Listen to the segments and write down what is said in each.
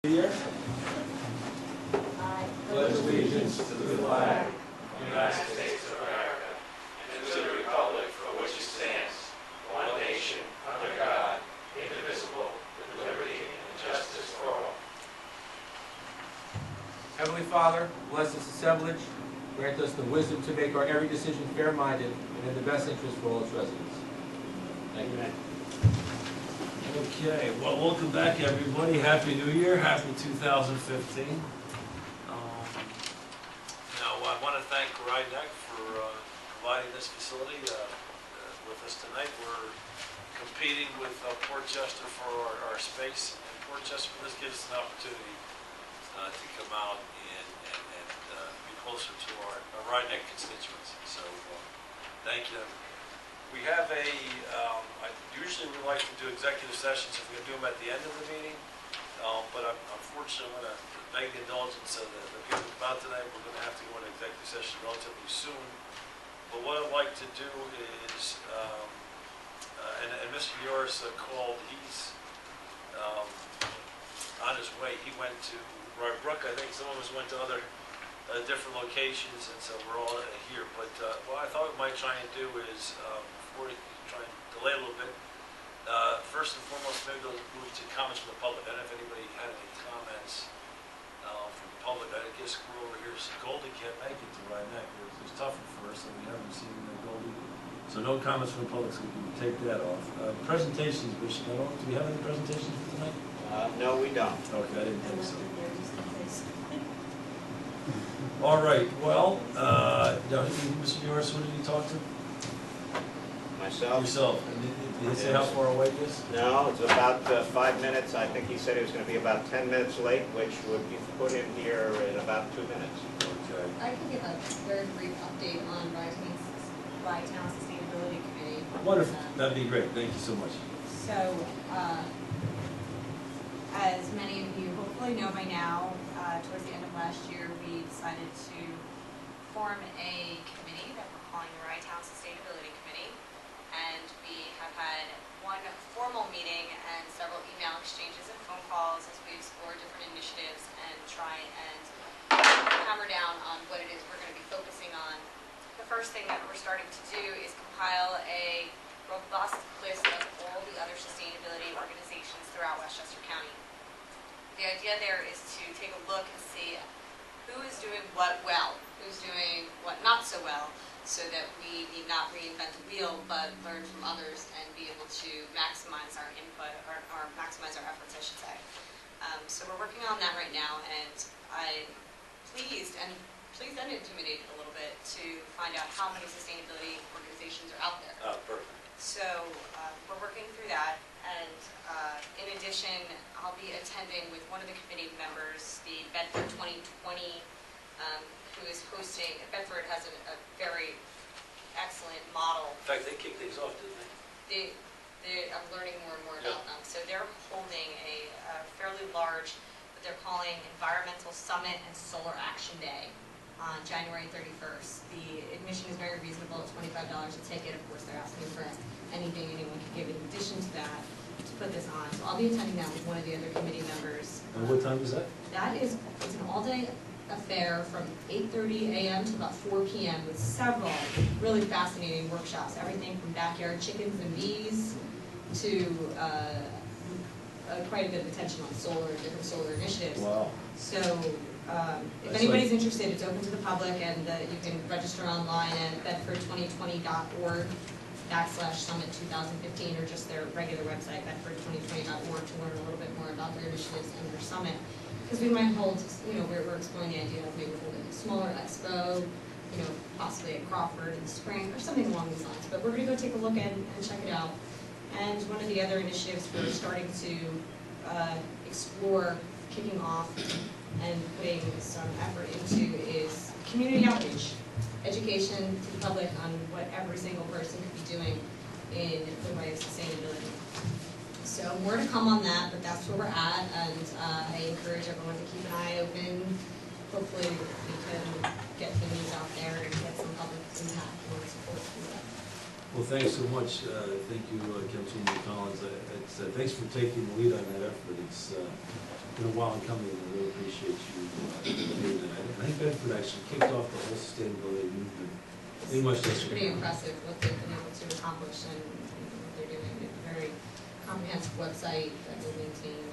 Here. I pledge allegiance to the flag of the United States of America and to the republic for which it stands, one nation, under God, indivisible, with liberty and justice for all. Heavenly Father, bless this assemblage. Grant us the wisdom to make our every decision fair-minded and in the best interest for all its residents. Thank you. Okay, well, welcome back, everybody. Happy New Year. Happy 2015. I want to thank RIDEC for providing this facility with us tonight. We're competing with Westchester for our space, and Westchester for this gives us an opportunity to come out and be closer to our RIDEC constituents. So thank you. We have usually we like to do executive sessions if we can do them at the end of the meeting, but unfortunately I'm going to beg the indulgence of the people about tonight. We're going to have to go into executive session relatively soon. But what I'd like to do is, and Mr. Nioras called, he's on his way. He went to Brook. I think some of us went to other different locations, and so we're all here. But what I thought we might try and do is, before we try and delay a little bit, first and foremost, maybe we'll move to comments from the public. I don't know if anybody had any comments from the public. I guess we're over here. So Goldie can't make it to RIDEC. It was tougher for us, so we haven't seen Goldie. So no comments from the public, so we can take that off. Presentations, Bishop. Do we have any presentations for tonight? No, we don't. Okay, I didn't think so. All right, well, Mr. Nioras, who did you talk to? Myself? Yourself. And did he say how far away it is? No, it's about 5 minutes. I think he said he was going to be about 10 minutes late, which would be put in here in about 2 minutes. Okay. can give a very brief update on Rytown Sustainability Committee. Wonderful. That'd be great. Thank you so much. So, as many of you hopefully know by now, towards the end of last year, we decided to form a committee that we're calling the Rytown Sustainability Committee. And we have had one formal meeting and several email exchanges and phone calls as we explore different initiatives and try and hammer down on what it is we're going to be focusing on. The first thing that we're starting to do is compile a robust list of all the other sustainability organizations throughout Westchester County. The idea there is to take a look and see who is doing what well, who's doing what not so well, so that we need not reinvent the wheel, but learn from others and be able to maximize our input, or maximize our efforts, I should say. So we're working on that right now, and I'm pleased and intimidated a little bit to find out how many sustainability organizations are out there. Oh, perfect. So we're working through that, and in addition, I'll be attending with one of the committee members, the Bedford 2020, who is hosting. Bedford has a very excellent model. In fact, they kicked things off, didn't they? I'm learning more and more about them. So they're holding a fairly large, what they're calling Environmental Summit and Solar Action Day on January 31st. The admission is very reasonable at $25 a ticket. Of course, they're asking for anything anyone can give in addition to that to put this on. So I'll be attending that with one of the other committee members. And what time is that? It's an all-day affair from 8:30 a.m. to about 4 p.m. with several really fascinating workshops. Everything from backyard chickens and bees to quite a bit of attention on different solar initiatives. Wow. So if anybody's interested, it's open to the public, and you can register online at bedford2020.org/summit2015, or just their regular website, bedford2020.org, to learn a little bit more about their initiatives and their summit. Because we might hold, we're exploring the idea of maybe holding a smaller expo, possibly at Crawford in the spring, or something along these lines. But we're going to go take a look and check it out. And one of the other initiatives we're starting to explore, kicking off, and putting some effort into is community outreach, education to the public on what every single person could be doing in the way of sustainability. So more to come on that, but that's where we're at, and I encourage everyone to keep an eye open. Hopefully we can get the news out there and get some public impact and support from that. Well, thanks so much. Thank you, Councilwoman Collins. Thanks for taking the lead on that effort. It's been a while in coming, and I really appreciate you doing that. I think Bedford actually kicked off the whole sustainability movement in Westchester. It's pretty impressive what they've been able to accomplish and what they're doing. It's a very comprehensive website that we maintain.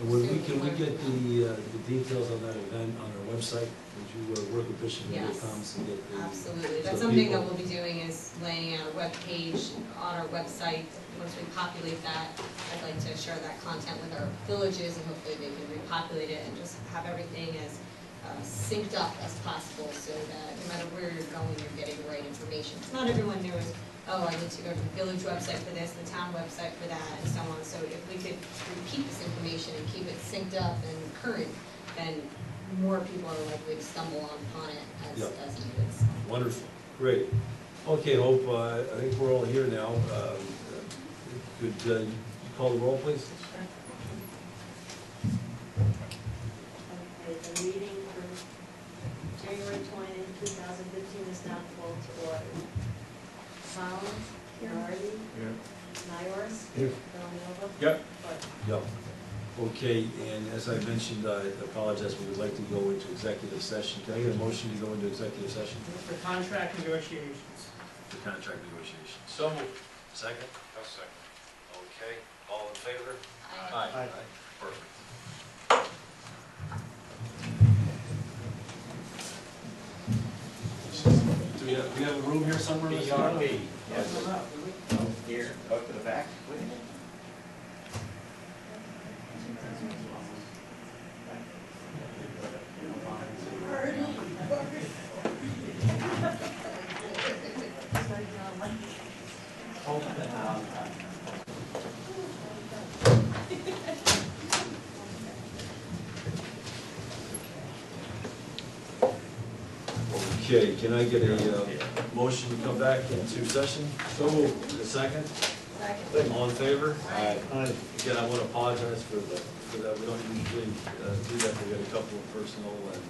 And when can we get the details on that event on our website? Would you work with Bishop and Yes. Wilcoms and get the? Absolutely. so That's something that people- we'll be doing is laying out a web page on our website. Once we populate that, I'd like to share that content with our villages and hopefully they can repopulate it and just have everything as synced up as possible so that no matter where you're going, you're getting the right information. Not everyone knows, oh, I need to go to the village website for this, the town website for that, and so on. So if we could repeat this information and keep it synced up and current, then more people are likely to stumble upon it Yep. as needed. So. Wonderful, great. Okay, Hope, I think we're all here now. Could you call the roll, please? Okay, the meeting for January 20th, 2015 is now called to order. Collins, Nardi, Nioras, Villanova. Yep. Clerk. Yep. Okay, and as I mentioned, I apologize, we would like to go into executive session. Can I get a motion to go into executive session For contract negotiations. for contract negotiations? So moved. Second? I'll second. Okay, all in favor? Aye. Perfect. Do we have a room here somewhere? Mr. Arcaro? BRB. Yes. Here, go to the back, please. Okay, can I get a motion to come back into session? So moved. A second? Second. All in favor? Aye. Again, I want to apologize for that. We don't usually do that. We got a couple of personal and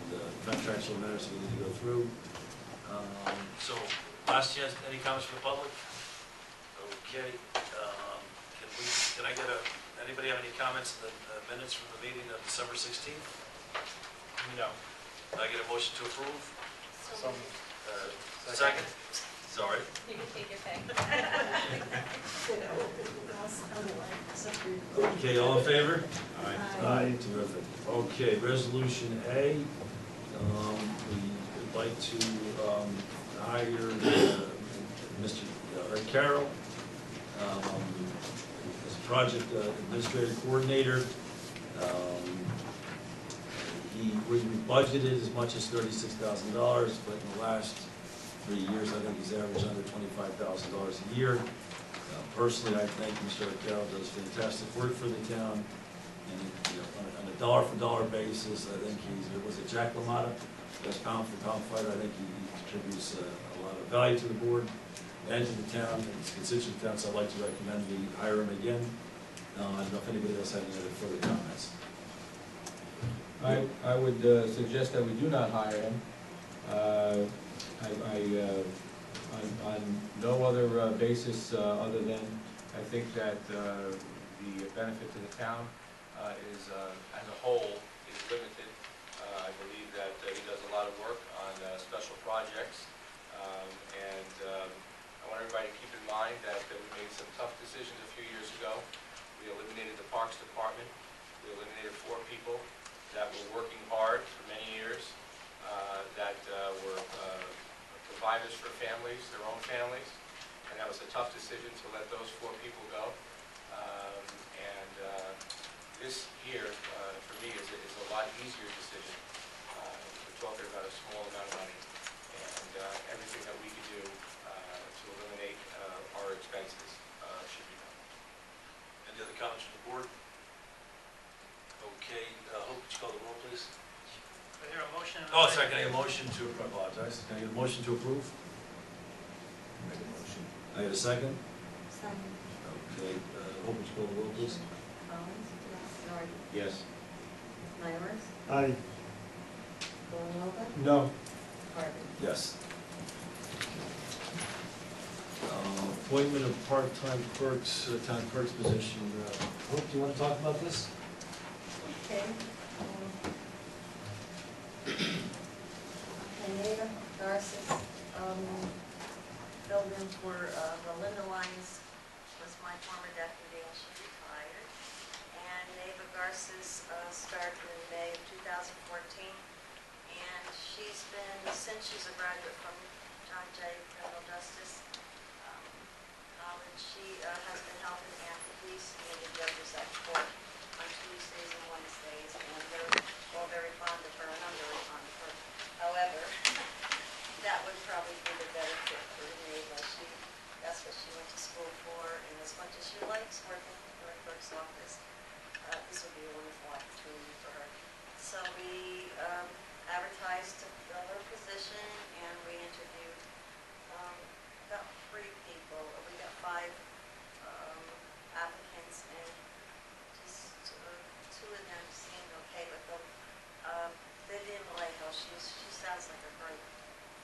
contractual matters we need to go through. So, last chance, any comments from the public? Okay, can I get anybody have any comments on the minutes from the meeting of December 16th? No. Can I get a motion to approve? So Second? Sorry. You can take your pick. Okay, all in favor? Aye. Terrific. Okay, resolution A, we would like to hire Mr. Arcaro as project administrative coordinator. We budgeted as much as $36,000, but in the last 3 years, I think he's averaged under $25,000 a year. Personally, I think Mr. Arcaro does fantastic work for the town, and on a dollar-for-dollar basis, I think was it Jack LaMotta, best pound-for-pound fighter. I think he contributes a lot of value to the board and to the town and its constituent town, so I'd like to recommend we hire him again. I don't know if anybody else has any other further comments. I would suggest that we do not hire him. On no other basis other than I think that the benefit to the town is, as a whole, is limited. I believe that he does a lot of work on special projects, and I want everybody to keep in mind that we made some tough decisions a few years ago. We eliminated the Parks Department. We eliminated 4 people that were working hard for many years, that were providers for families, their own families, and that was a tough decision to let those 4 people go. This here, for me, is a lot easier decision. We're talking about a small amount of money, and everything that we can do to eliminate our expenses should be done. Any other comments from the board? Okay, Hope, would you call the roll, please? Is there a motion? Oh, sorry, can I get a motion to, I apologize, can I get a motion to approve? Make a motion. I get a second? Second. Okay, Hope, would you call the roll, please? Collins, Nardi, Yes. Nioras, Aye. Villanova, No. Carvin. Yes. Appointment of part-time clerks, town clerk's position. Hope, do you want to talk about this? Okay. Nada Garces, filled in for Belinda Lyons, was my former deputy, and she retired. And Neva Garces started in May of 2014, and she's been, since she's a graduate from John Jay Criminal Justice College, she has been helping out the police and the judges at court on Tuesdays and Wednesdays, and they're all very fond of her, and I'm very fond of her. However, that would probably be the better fit for Neva. That's what she went to school for, and as much as she likes working in the clerk's office, this would be a wonderful opportunity for her. So we advertised to fill her position, and we interviewed about 3 people. We got 5 applicants, and just 2 of them seemed okay, but they didn't like how she sounds like a great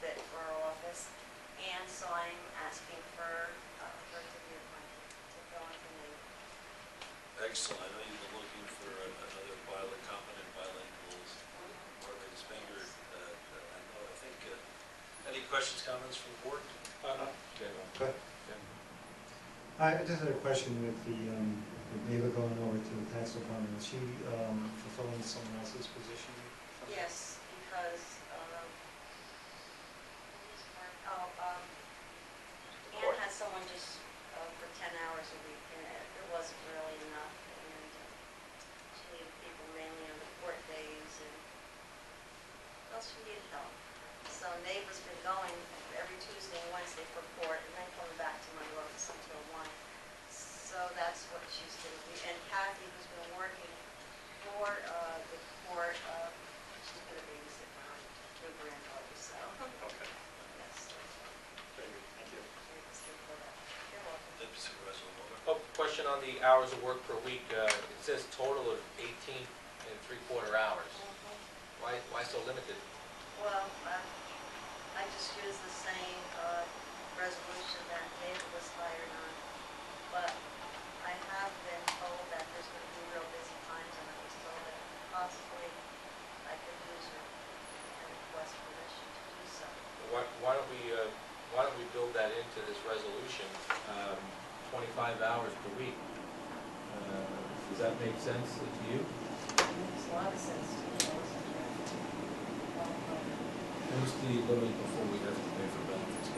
fit for our office, and so I'm asking for her to be appointed to fill in for me. Excellent. I know you've been looking for another competent bilingual Margaret Spenger. I think, any questions, comments from the board? I just had a question with the neighbor going over to the tax department. Is she fulfilling someone else's position? Yes, because Ann had someone just for 10 hours a week, and it wasn't really enough, and she needed people mainly on the court days, and well, she needed help. So Neighbor's been going every Tuesday and Wednesday for court, and then coming back to my office until 1. So that's what she's going to do. And Kathy, who's been working for the court, she's going to babysit my new granddaughter, so. Okay. Yes. Very good. Thank you. You're welcome. Deputy Supervisor Longoria. Oh, question on the hours of work per week. It says total of 18.75 hours. Why so limited? Well, I just use the same resolution that David was hired on, but I have been told that there's going to be real busy times, and I was told that possibly I could use her and request permission to do so. Why don't we build that into this resolution, 25 hours per week? Does that make sense to you? It makes a lot of sense to me. What's the limit before we have to pay for benefits?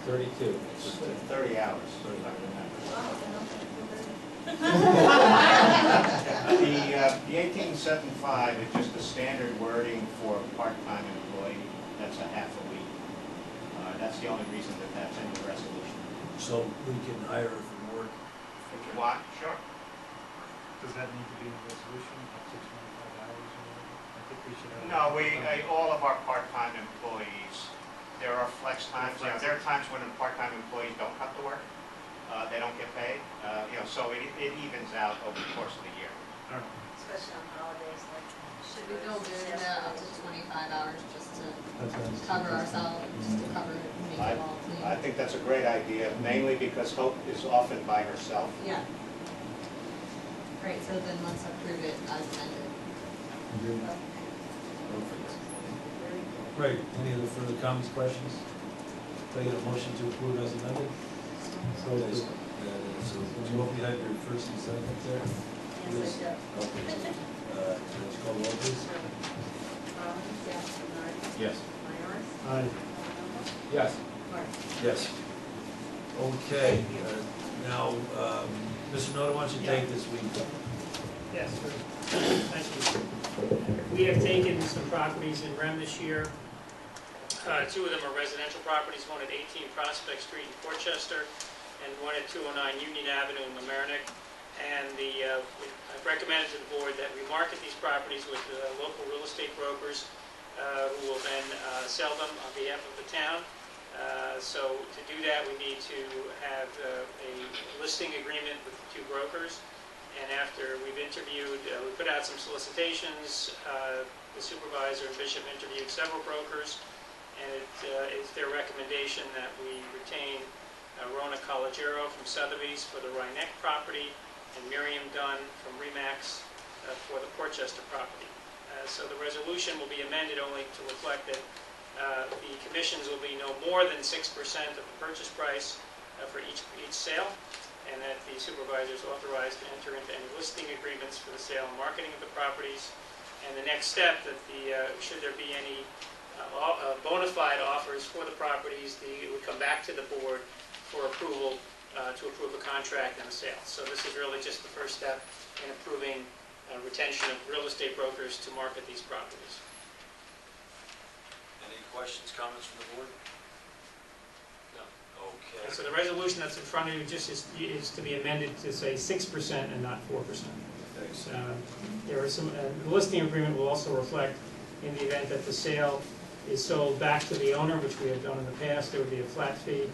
32. It's 30 hours. 30. If I remember. Wow, The 1875 is just the standard wording for a part-time employee. That's a half a week. That's the only reason that that's in the resolution. So we can hire her for more. If you want, sure. Does that need to be in the resolution, up to 25 hours or whatever? I think we should have. No, all of our part-time employees, there are flex times. You know, there are times when the part-time employees don't come to work. They don't get paid. So it evens out over the course of the year. All right. especially on holidays like. Should we build in up to 25 hours just to That sounds- cover ourselves, just to cover it and make it all clean? I think that's a great idea, mainly because Hope is often by herself. Yeah. Great, so then let's approve it as amended. Great. Any other further comments, questions? Can I get a motion to approve as amended? So do you want me to have your first and second there? Yes, I do. Okay. Let's call the roll, please. Carvin, yes, Nardi, Yes. Nioras, Aye. Yes. Clerk. Yes. Okay, now, Mr. Noda, why don't you take this week? Yes, sir. Thank you. We have taken some properties in REM this year. 2 of them are residential properties, one at 18 Prospect Street in Portchester, and one at 209 Union Avenue in Mamaroneck. And I've recommended to the board that we market these properties with local real estate brokers who will then sell them on behalf of the town. So to do that, we need to have a listing agreement with the 2 brokers. And after we've interviewed, we put out some solicitations. The supervisor and Bishop interviewed several brokers, and it is their recommendation that we retain Rona Collegiero from Sotheby's for the Rhinebeck property, and Miriam Dunn from Remax for the Portchester property. So the resolution will be amended only to reflect that the commissions will be no more than 6% of the purchase price for each sale, and that the supervisor is authorized to enter into any listing agreements for the sale and marketing of the properties. And the next step, that should there be any bona fide offers for the properties, it would come back to the board for approval, to approve a contract and a sale. So this is really just the first step in approving retention of real estate brokers to market these properties. Any questions, comments from the board? No. Okay. So the resolution that's in front of you just is to be amended to say 6% and not 4%. Thanks. There are some, the listing agreement will also reflect, in the event that the sale is sold back to the owner, which we have done in the past, there would be a flat fee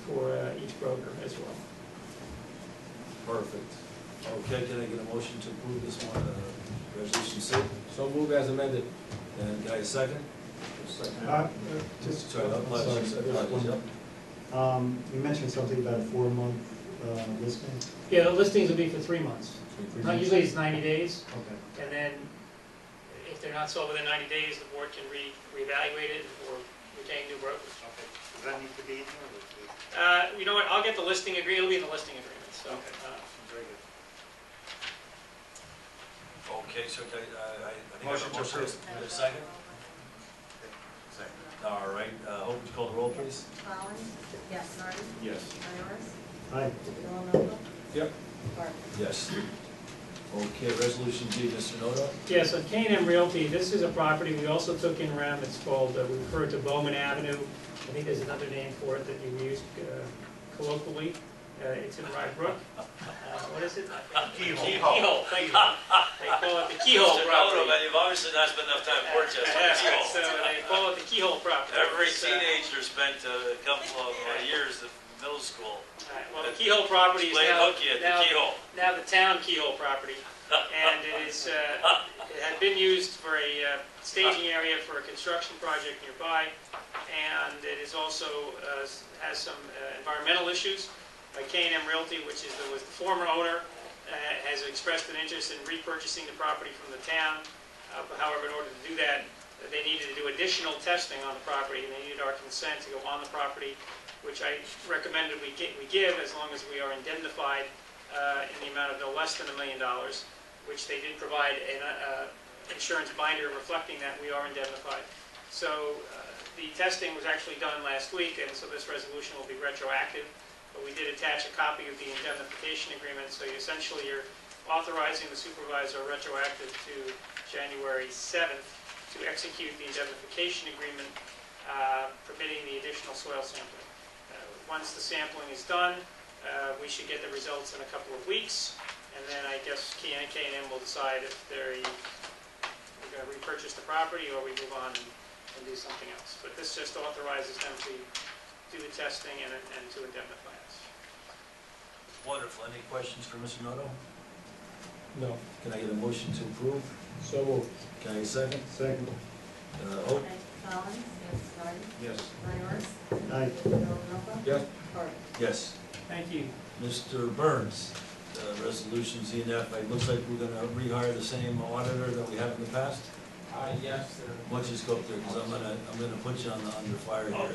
for each broker as well. Perfect. Okay, can I get a motion to approve this one, resolution C? So move as amended. And can I get a second? Just, Sorry, you mentioned something about a 4-month listing. Yeah, the listings will be for 3 months. Usually it's 90 days, Okay. and then if they're not sold within 90 days, the board can reevaluate it or retain new brokers. Okay. Does that need to be in here? Or is it- You know what, I'll get the listing agreement, it'll be in the listing agreement, so. Okay. Very good. Okay, so I think I have Motion a to motion. approve. Is there a second? Second. All right, hope you call the roll, please. Collins? Yes. Nardi? Yes. Nioras? Aye. Villanova? Yep. Carvin? Yes. Okay, resolution D, Mr. Noto? Yes, on K&M Realty, this is a property we also took InRem. It's called, we refer to Bowman Avenue. I think there's another name for it that you used colloquially. It's in Rye Brook. What is it? Keyhole. Keyhole, thank you. They call it the Keyhole Mr. Noto, property. man, you've obviously not spent enough time in Portchester. Yeah, so they call it the Keyhole property. Every It's, teenager spent a couple of years in middle school. well, the Keyhole property is Playing now, hooky at the keyhole. now the town Keyhole property. And it is, it had been used for a staging area for a construction project nearby. And it is also, has some environmental issues. K&M Realty, which was the former owner, has expressed an interest in repurchasing the property from the town. However, in order to do that, they needed to do additional testing on the property, and they needed our consent to go on the property, which I recommended we give as long as we are indemnified in the amount of no less than $1 million, which they did provide an insurance binder reflecting that we are indemnified. So the testing was actually done last week, and so this resolution will be retroactive. But we did attach a copy of the indemnification agreement, so essentially you're authorizing the supervisor retroactive to January 7th to execute the indemnification agreement permitting the additional soil sampling. Once the sampling is done, we should get the results in a couple of weeks, and then I guess K&M will decide if we're going to repurchase the property or we move on and do something else. But this just authorizes them to do the testing and to indemnify us. Wonderful. Any questions for Mr. Noto? No. Can I get a motion to approve? So moved. Can I get a second? Second. Hope? Collins? Yes. Nardi? Yes. Nioras? Aye. Villanova? Yes. Carvin? Yes. Thank you. Mr. Burns, resolution Z and F. It looks like we're going to rehire the same auditor that we have in the past. Yes, sir. Why don't you just go up there, because I'm gonna put you under fire here.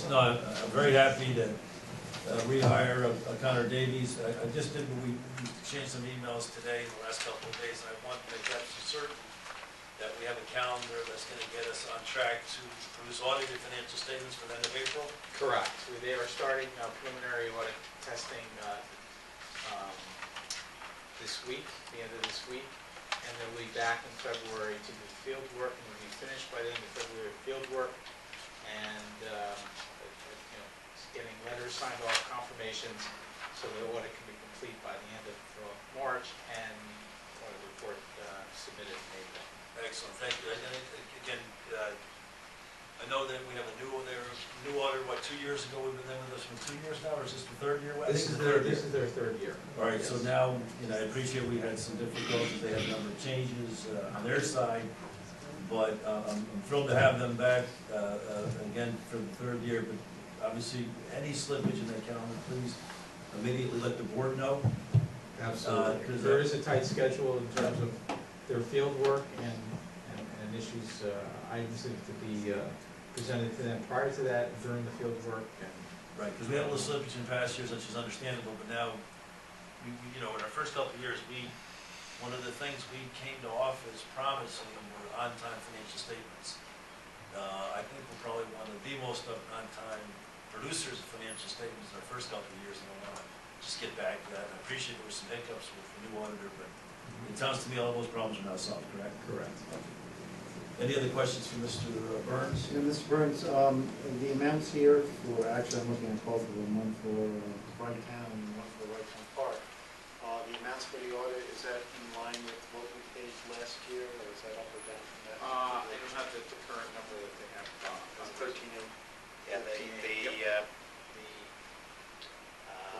No, I'm very happy to rehire Connor Davies. I just did, we changed some emails today in the last couple of days, and I want to make absolutely certain that we have a calendar that's gonna get us on track to produce audited financial statements for the end of April. Correct. They are starting preliminary audit testing this week, the end of this week, and they'll be back in February to do field work, and we'll be finished by the end of February field work, and getting letters signed off, confirmations, so the audit can be complete by the end of March, and audit report submitted in April. Excellent, thank you. And again, I know that we have a new auditor, 2 years ago, we've been there with us for 2 years now, or is this the third year? I think it's the third year. This is their third year. All right, so now, I appreciate we had some difficulties, they had a number of changes on their side, but I'm thrilled to have them back again for the third year, but obviously, any slippage in that calendar, please immediately let the board know, Absolutely. 'cause There is a tight schedule in terms of their field work and issues, items that to be presented to them prior to that, during the field work, and Right, because we had a little slippage in past years, which is understandable, but now, in our first couple of years, one of the things we came to office promising were on-time financial statements. I think we're probably one of the most on-time producers of financial statements in our first couple of years, and I want to just get back to that. And I appreciate there were some hiccups with the new auditor, but it sounds to me all those problems are now solved, correct? correct. Any other questions for Mr. Burns? Yeah, Mr. Burns, the amounts here for, actually, I'm looking at both of them, one for Wright Town and one for Wright Town Park. The amounts for the audit, is that in line with what we paid last year, or is that up or down from that? I don't have the current number that they have. On 13.8. Yeah, The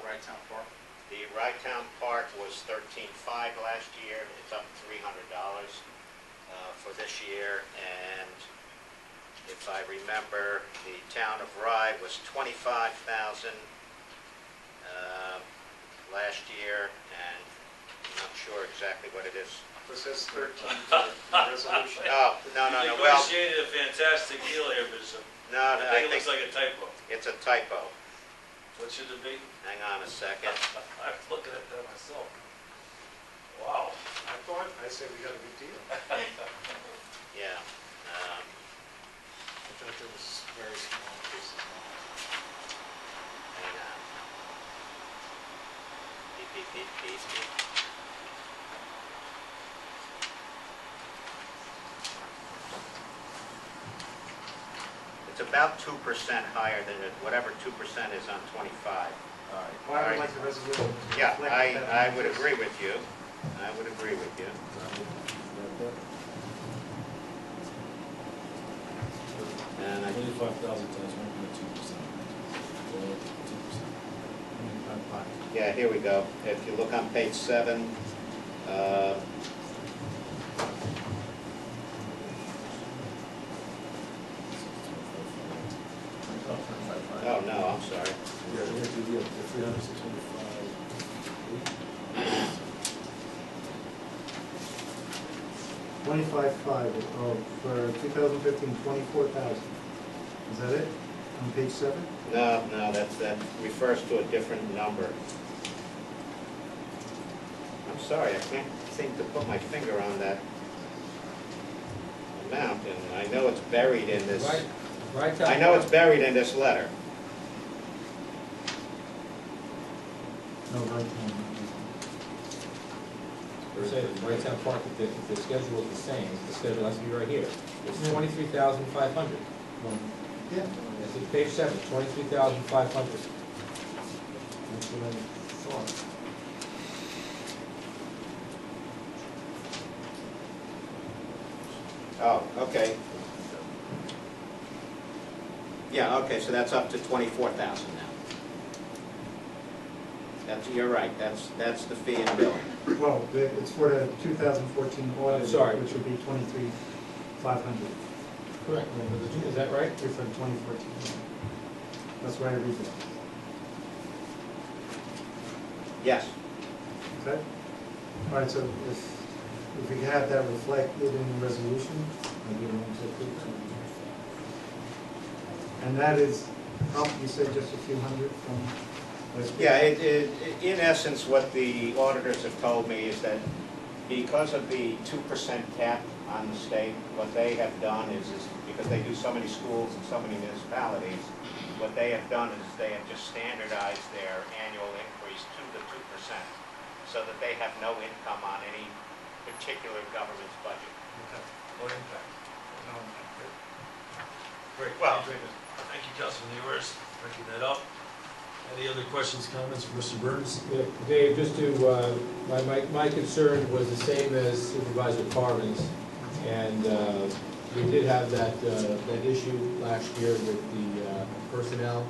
Wright Town Park. the Wright Town Park was $13,500 last year. It's up $300 for this year. And if I remember, the town of Rye was $25,000 last year, and I'm not sure exactly what it is. It says 13 to the resolution. Oh, no, You well, negotiated a fantastic deal here, Bishop. no, I I think it think looks like a typo. it's a typo. What should it be? Hang on a second. I'm looking at that myself. Wow. I say we got a good deal. Yeah. I thought there was very small increases. Hang on. Beep. It's about 2% higher than whatever 2% is on 25. All right. Well, I would like the resolution to Yeah, reflect that. I would agree with you. I would agree with you. And I 25,000 times 1.2%. 2%. Yeah, here we go. If you look on page 7, oh, no, I'm sorry. Yeah, we're gonna do the 300, 625. 25.5, oh, for 2015, 24,000. Is that it? On page 7? No, that refers to a different number. I'm sorry, I can't seem to put my finger on that amount, and I know it's buried in this. Right. I know it's buried in this letter. No, right. Say Wright Town Park, if the schedule is the same, the schedule has to be right here. It's 23,500. Yeah. It's page 7, 23,500. That's what I thought. Oh, okay. Yeah, okay, so that's up to 24,000 now. You're right, that's the fee and billing. Well, it's for the 2014 audit, Sorry. which would be 23,500. Correct. Is that right? You're from 2014. That's why I read it. Yes. Okay? All right, so if we have that reflected in the resolution, I'll give it to approve. And that is, you said just a few hundred from last year? Yeah, in essence, what the auditors have told me is that because of the 2% cap on the state, what they have done is because they do so many schools and so many municipalities, what they have done is they have just standardized their annual increase to the 2%, so that they have no income on any particular government's budget. Okay. No impact. No. Great. Well- Thank you, Councilman Nioras, breaking that up. Any other questions, comments from Mr. Burns? Yeah, Dave, just to, my concern was the same as Supervisor Carvin's, and we did have that issue last year with the personnel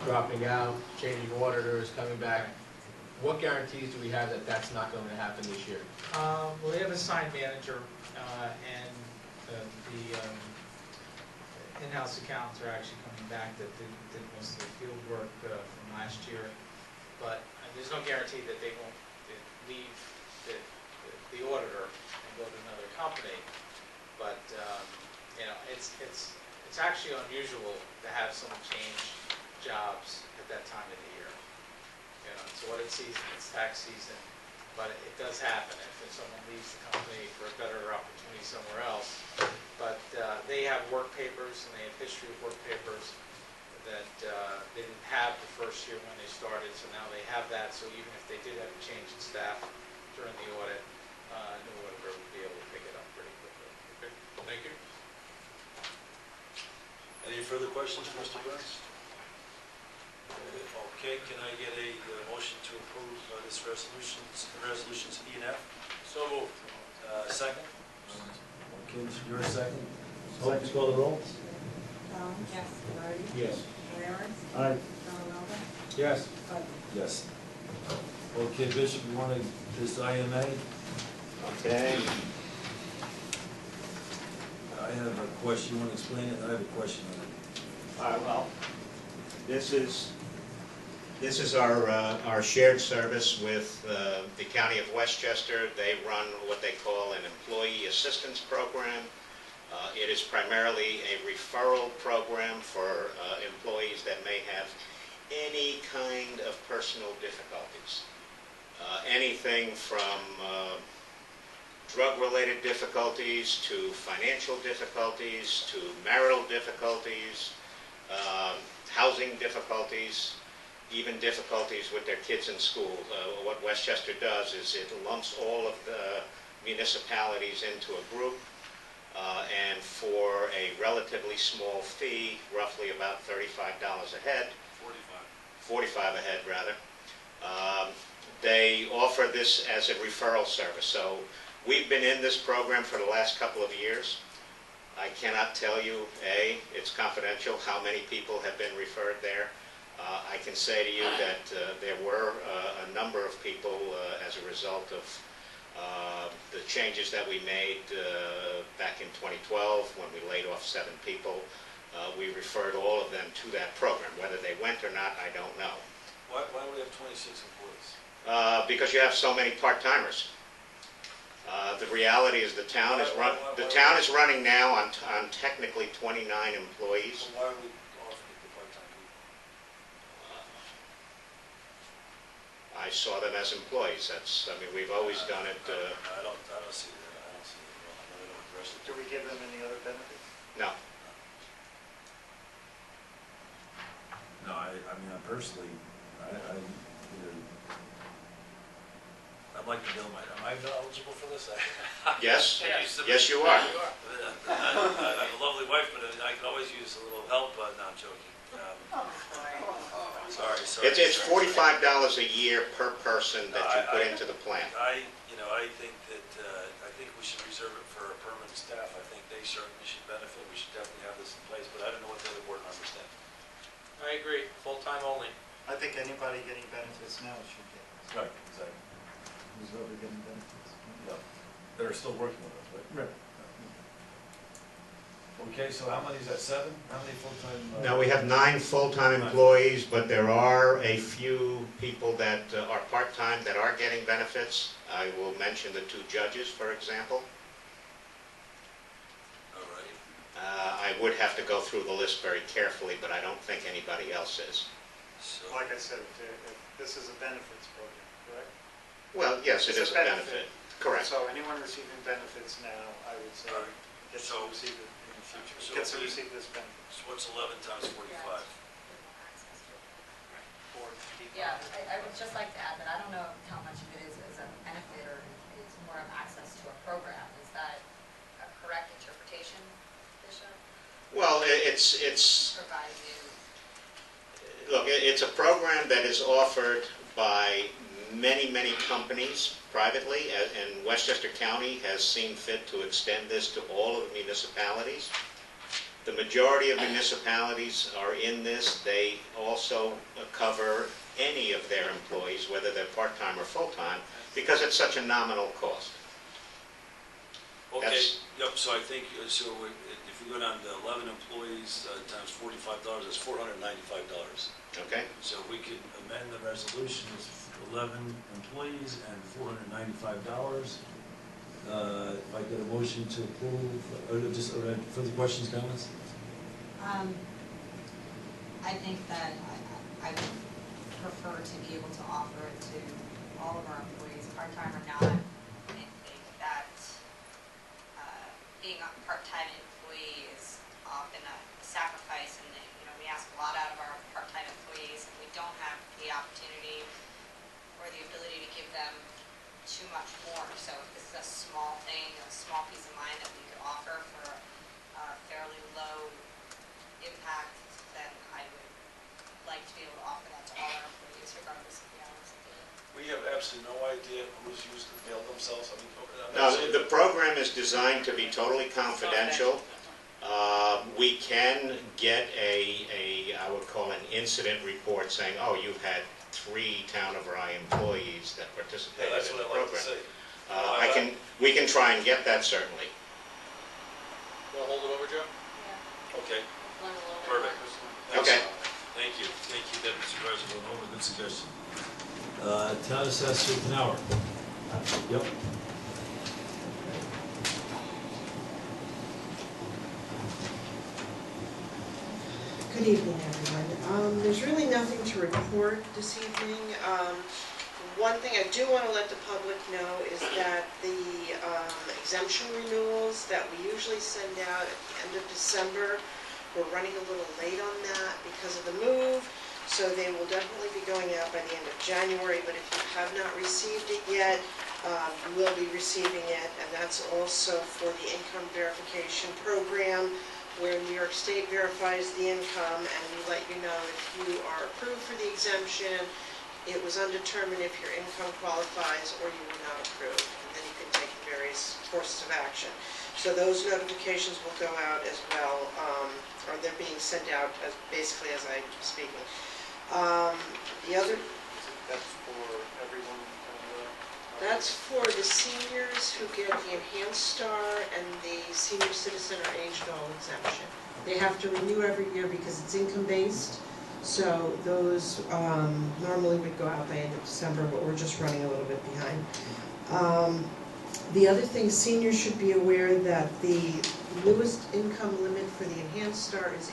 dropping out, changing auditors, coming back. What guarantees do we have that that's not going to happen this year? Well, we have a sign manager, and the in-house accountants are actually coming back that did most of the field work from last year. But there's no guarantee that they won't leave the auditor and go to another company. But, you know, it's actually unusual to have someone change jobs at that time of the year. You know, it's audit season, it's tax season, but it does happen if someone leaves the company for a better opportunity somewhere else. But they have work papers and they have history of work papers that they didn't have the first year when they started, so now they have that. So even if they did have a change in staff during the audit, a new auditor would be able to pick it up pretty quickly. Okay, thank you. Any further questions for Mr. Burns? Okay, can I get a motion to approve this resolutions E and F? So moved. Second? Okay, Mr. Bureau, second. Hope you call the roll. Yes. Nardi? Yes. Nioras? Aye. Villanova? Yes. Carvin? Yes. Okay, Bishop, you want this IMA? Okay. I have a question, you want to explain it? I have a question on it. All right, well, this is our shared service with the County of Westchester. They run what they call an employee assistance program. It is primarily a referral program for employees that may have any kind of personal difficulties. Anything from drug-related difficulties to financial difficulties to marital difficulties, housing difficulties, even difficulties with their kids in school. What Westchester does is it lumps all of the municipalities into a group, and for a relatively small fee, roughly about $35 a head, 45 a head rather, they offer this as a referral service. So we've been in this program for the last couple of years. I cannot tell you, it's confidential, how many people have been referred there. I can say to you that there were a number of people as a result of the changes that we made back in 2012 when we laid off 7 people. We referred all of them to that program. Whether they went or not, I don't know. Why do we have 26 employees? Because you have so many part-timers. The reality is the town is running now on technically 29 employees. So why are we offering it to part-time people? I saw them as employees. We've always done it. I don't see that. I don't see it. I really don't address it. Do we give them any other benefits? No. No, I mean, I personally, I'd like to know, am I eligible for this? Yes? Yes, you are. I have a lovely wife, but I could always use a little help. No, I'm joking. Sorry. It's $45 a year per person that you put into the plan. I think we should reserve it for our permanent staff. I think they certainly should benefit. We should definitely have this in place, but I don't know what the other board members think. I agree, full-time only. I think anybody getting benefits now should get this. right, exactly. Who's already getting benefits. Yeah. They're still working with us, right? Right. Okay, so how many is that, 7? How many full-time? Now, we have 9 full-time employees, but there are a few people that are part-time that are getting benefits. I will mention the 2 judges, for example. All right. I would have to go through the list very carefully, but I don't think anybody else is. So, Like I said, this is a benefits program, correct? Well, yes, it It's is a a benefit. Correct. So anyone receiving benefits now, I would say, All right. gets to receive it in the future, So gets to we- receive this benefit. so what's 11 times 45? Yeah, I would just like to add that I don't know how much of it is as a benefit or it's more of access to a program. Is that a correct interpretation, Bishop? Well, it's Provide you, look, it's a program that is offered by many companies privately, and Westchester County has seen fit to extend this to all of the municipalities. The majority of municipalities are in this. They also cover any of their employees, whether they're part-time or full-time, because it's such a nominal cost. Okay, That's- yep, so I think, if if we go down to 11 employees times $45, that's $495. Okay? So we could amend the resolution as 11 employees and $495. If I get a motion to approve, or just further questions, comments? I think that I would prefer to be able to offer it to all of our employees, part-time or not. I think that being a part-time employee is often a sacrifice, and we ask a lot out of our part-time employees, and we don't have the opportunity or the ability to give them too much more. So if this is a small thing, a small peace of mind that we could offer for a fairly low impact, then I would like to be able to offer that to all our employees, regardless of the hours that they're in. We have absolutely no idea who's used to avail themselves. I mean, No, the program is designed to be totally confidential. We can get I would call an incident report saying, oh, you've had 3 Town of Rye employees that participated that's in what the I'd like to program. say. We can try and get that certainly. We'll hold it over, Joe? Okay, Learn a little bit perfect. more. Okay. Thank you, Deputy Supervisor Villanova, good suggestion. Town Assessor Canower. Yep. Good evening, everyone. There's really nothing to report this evening. One thing I do want to let the public know is that the exemption renewals that we usually send out at the end of December, we're running a little late on that because of the move, so they will definitely be going out by the end of January, but if you have not received it yet, you will be receiving it, and that's also for the income verification program, where New York State verifies the income, and we let you know if you are approved for the exemption. It was undetermined if your income qualifies or you were not approved, and then you can take various courses of action. So those notifications will go out as well, or they're being sent out basically as I'm speaking. The other... That's for everyone? That's for the seniors who get the Enhanced Star and the senior citizen or aged all exemption. They have to renew every year because it's income-based, so those normally would go out by end of December, but we're just running a little bit behind. The other thing, seniors should be aware that the lowest income limit for the Enhanced Star is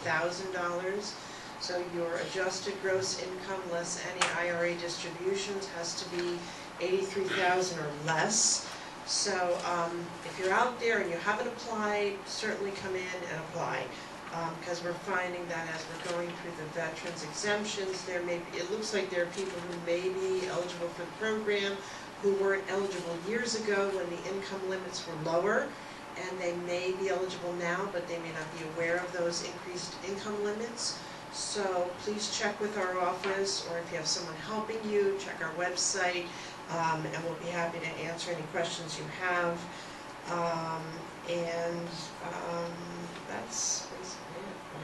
$83,000. So your adjusted gross income less any IRA distributions has to be $83,000 or less. So if you're out there and you haven't applied, certainly come in and apply, because we're finding that as we're going through the veterans exemptions, it looks like there are people who may be eligible for the program who weren't eligible years ago when the income limits were lower, and they may be eligible now, but they may not be aware of those increased income limits. So please check with our office, or if you have someone helping you, check our website, and we'll be happy to answer any questions you have. That's basically it for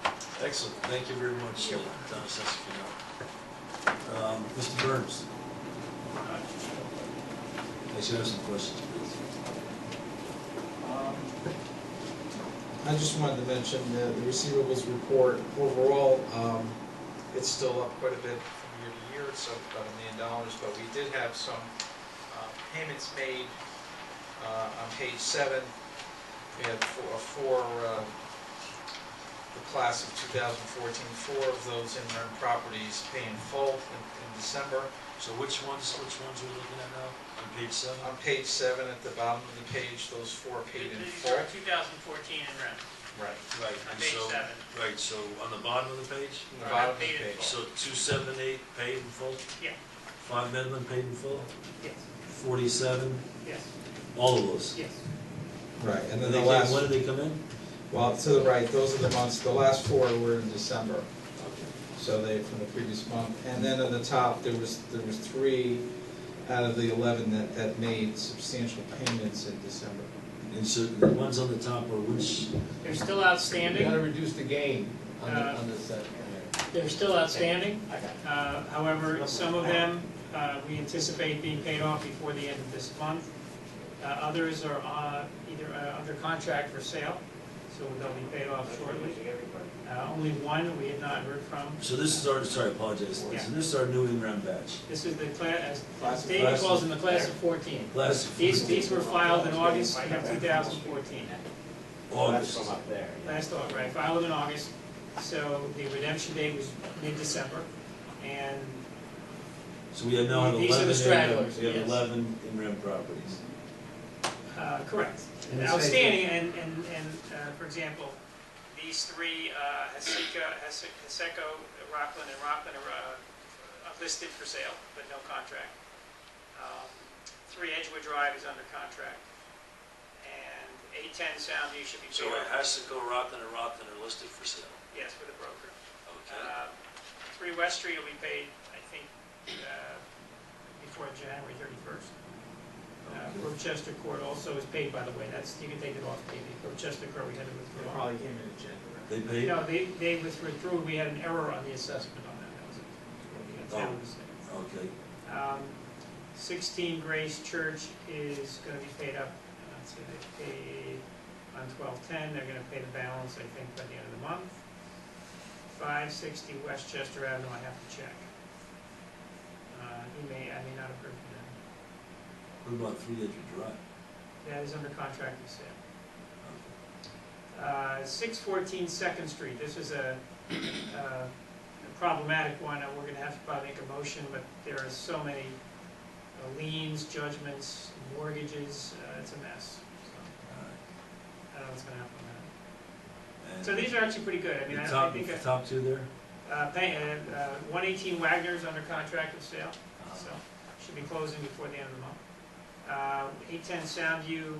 now. Excellent, thank you very much, You're Town Assessor Canower. Mr. Burns. I should have some questions, please. I just wanted to mention the receivables report. Overall, it's still up quite a bit from year to year. It's up about $1 million, but we did have some payments made on page 7. We had the class of 2014, 4 of those InRem properties pay in full in December. So which ones are we looking at now? On page 7? On page 7 at the bottom of the page, those 4 paid in These full. are 2014 in rent. Right. Right. On and page so, 7. Right, so on the bottom of the page? On the bottom of the Paid in page. So 278 paid in full? Yeah. 5 Midland paid in full? Yes. 47? Yes. All of those? Yes. Right, and then They the came- last, When did they come in? well, to the right, those are the months, the last 4 were in December. So they, from the previous month. And then at the top, there was 3 out of the 11 that made substantial payments in December. And so the ones on the top are which? They're still You gotta outstanding. reduce the gain on the set. They're still outstanding. However, some of them, we anticipate being paid off before the end of this month. Others are either under contract for sale, so they'll be paid off shortly. Only one we have not heard from. So this is our, sorry, I apologize. Yeah. So this is our new InRem batch. This is the class, as David calls them, the class of 14. Class of These were filed in August of 2014. August. Last August, right, filed them in August. So the redemption date was mid-December, and So we now have 11. These are the stragglers, We have yes. 11 InRem properties. correct. And it says Outstanding, and for example, these three, Haseko, Rockland, and Rockland are listed for sale, but no contract. 3 Edgewood Drive is under contract, and 810 Soundview should be So paid it off. has to go Rockland and Rockland are listed for sale. Yes, with a broker. Okay. 3 West Street will be paid, I think, before January 31st. Rochester Court also is paid, by the way. That's, you can take it off, maybe. Rochester Court, we had to withdraw. Probably came in January. They paid? No, they withdrew. We had an error on the assessment on that. That was a town mistake. Okay. 16 Grace Church is going to be paid up. Let's see, they paid on 12/10. They're going to pay the balance, I think, by the end of the month. 560 Westchester Avenue, I have to check. I may not have heard from them. What about 3 Edgewood Drive? That is under contract of sale. Okay. 614 Second Street. This is a problematic one. We're going to have to probably make a motion, but there are so many liens, judgments, mortgages. It's a mess. So, I don't know what's going to happen with that. And So these are actually pretty good. I mean, the I top, think the top 2 there? 118 Wagner's under contract of sale, Uh, so should be closing before the end of the month. 810 Soundview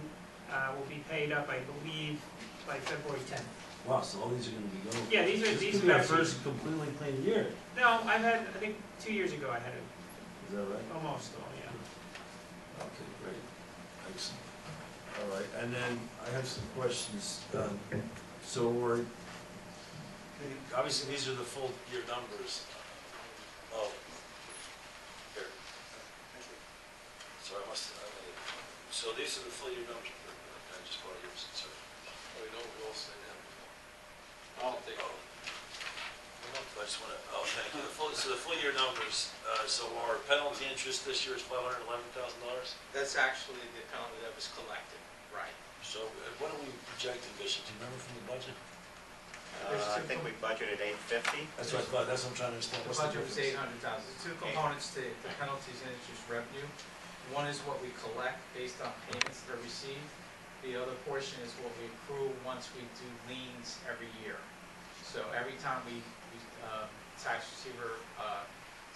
will be paid up, I believe, by February 10th. Wow, so all these are going to be going. Yeah, these This are could be our actually. first completely clean year. No, I think 2 years ago I had it, Is that right? almost, oh, yeah. Okay, great. Excellent. All right, and then I have some questions. So Obviously, these are the full year numbers. Oh, here. So I must, so these are the full year numbers. I just bought yours, sorry. Oh, we know we all say that. I'll take it. I just want to, thank you. So the full year numbers, so our penalty interest this year is $511,000? That's actually the penalty that was collected, right. So what are we projecting, Bishop? Do you remember from the budget? I think we budgeted 850. that's what I thought, that's what I'm trying to understand. The What's the budget was difference? $800,000. There's 2 components to the penalties and interest revenue. One is what we collect based on payments that are received. The other portion is what we accrue once we do liens every year. So every time tax receiver